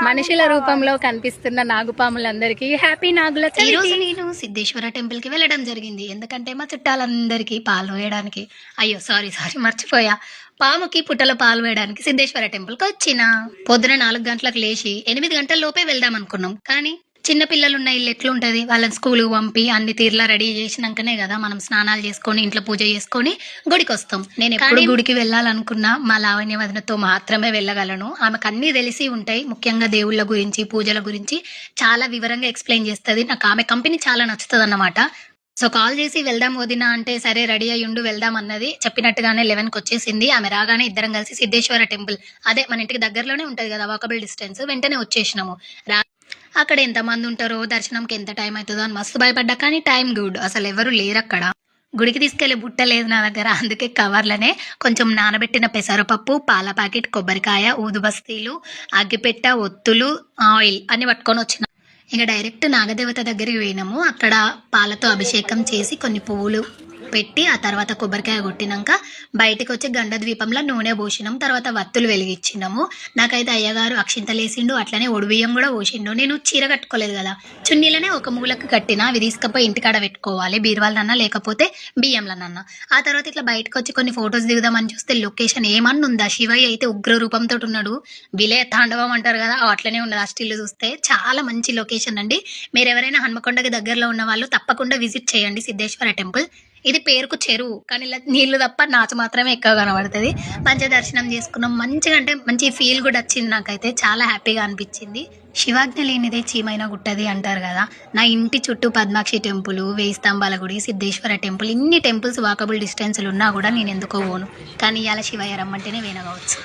మనుషుల రూపంలో కనిపిస్తున్న నాగుపాములందరికీ హ్యాపీ నాగుల ఈ రోజు నేను సిద్ధేశ్వర టెంపుల్ కి వెళ్ళడం జరిగింది. ఎందుకంటే మా చుట్టాలందరికీ పాలు వేయడానికి. అయ్యో సారీ మర్చిపోయా. పాముకి పుట్టలో పాలు వేయడానికి సిద్ధేశ్వర టెంపుల్ కి వచ్చిన. పొద్దున 4 గంటలకు లేచి 8 గంటల లోపే వెళ్దాం అనుకున్నాం. కానీ చిన్న పిల్లలు ఉన్న ఇల్లు ఎట్లుంటది, వాళ్ళని స్కూల్ పంపి అన్ని తీర్లా రెడీ చేసినాకనే కదా మనం స్నానాలు చేసుకొని ఇంట్లో పూజ చేసుకొని గుడికి వస్తాం. నేను ఎప్పుడు గుడికి వెళ్ళాలనుకున్నా మా లావణ్య వదినతో మాత్రమే వెళ్ళగలను. ఆమెకు అన్ని తెలిసి ఉంటాయి, ముఖ్యంగా దేవుళ్ళ గురించి పూజల గురించి చాలా వివరంగా ఎక్స్ప్లెయిన్ చేస్తుంది. నాకు ఆమె కంపెనీ చాలా నచ్చుతుంది అన్నమాట. సో కాల్ చేసి వెళ్దాం వదినా అంటే సరే రెడీ అయ్యుండు వెళ్దాం అన్నది. చెప్పినట్టుగానే 11కి వచ్చేసింది. ఆమె రాగానే ఇద్దరం కలిసి సిద్ధేశ్వర టెంపుల్, అదే మన ఇంటికి దగ్గరలోనే ఉంటది కదా వాకబుల్ డిస్టెన్స్, వెంటనే వచ్చేసినాము. అక్కడ ఎంతమంది ఉంటారో, దర్శనంకి ఎంత టైం అవుతుందో అని మస్తు భయపడ్డా. కానీ టైం గుడ్, అసలు ఎవరు లేరు అక్కడ. గుడికి తీసుకెళ్లే బుట్ట లేదు నా దగ్గర, అందుకే కవర్లనే కొంచెం నానబెట్టిన పెసరపప్పు, పాల ప్యాకెట్, కొబ్బరికాయ, ఊదుబస్తీలు, అగ్గిపెట్ట, ఒత్తులు, ఆయిల్ అన్ని పట్టుకొని వచ్చిన. ఇక డైరెక్ట్ నాగదేవత దగ్గరికి పోయినాము. అక్కడ పాలతో అభిషేకం చేసి కొన్ని పువ్వులు పెట్టి ఆ తర్వాత కొబ్బరికాయ కొట్టినాక బయటకు వచ్చి గండ ద్వీపంలో నూనె పోసినాం. తర్వాత వత్తులు వెలిగించినాము. నాకైతే అయ్యగారు అక్షింతలేసిండు, అట్లనే ఒడిబియ్యం కూడా పోసిండు. నేను చీర కట్టుకోలేదు కదా, చున్నీలనే ఒక మూలకు కట్టిన. అవి తీసుకపోయి ఇంటికాడ పెట్టుకోవాలి, బీరువాళ్ళనన్నా లేకపోతే బియ్యంలనన్నా. ఆ తర్వాత ఇట్లా బయటకు వచ్చి కొన్ని ఫొటోస్ దిగుదామని చూస్తే లొకేషన్ ఏమన్నా ఉందా, శివయ్య అయితే ఉగ్ర రూపంతో ఉన్నాడు. విలయ తాండవం అంటారు కదా, అట్లనే ఉన్నది. ఆ స్టిల్ చూస్తే చాలా మంచి లొకేషన్ అండి. మీరు ఎవరైనా హన్మకొండకి దగ్గరలో ఉన్న వాళ్ళు తప్పకుండా విజిట్ చేయండి సిద్ధేశ్వర టెంపుల్. ఇది పేరుకు చెరువు, కానీ ఇలా నీళ్లు తప్ప నాచు మాత్రమే ఎక్కువ కనబడుతుంది. మంచిగా దర్శనం చేసుకున్నాం. మంచిగా అంటే మంచి ఫీల్ కూడా వచ్చింది. నాకైతే చాలా హ్యాపీగా అనిపించింది. శివాజ్ఞ లేనిదే చీమైనా గుట్టది అంటారు కదా. నా ఇంటి చుట్టూ పద్మాక్షి టెంపుల్, 1000 స్తంభాల గుడి, సిద్ధేశ్వర టెంపుల్, ఇన్ని టెంపుల్స్ వాకబుల్ డిస్టెన్స్లు ఉన్నా కూడా నేను ఎందుకో పోను. కానీ ఇవాళ శివయ్య రమ్మంటేనే వినవచ్చు.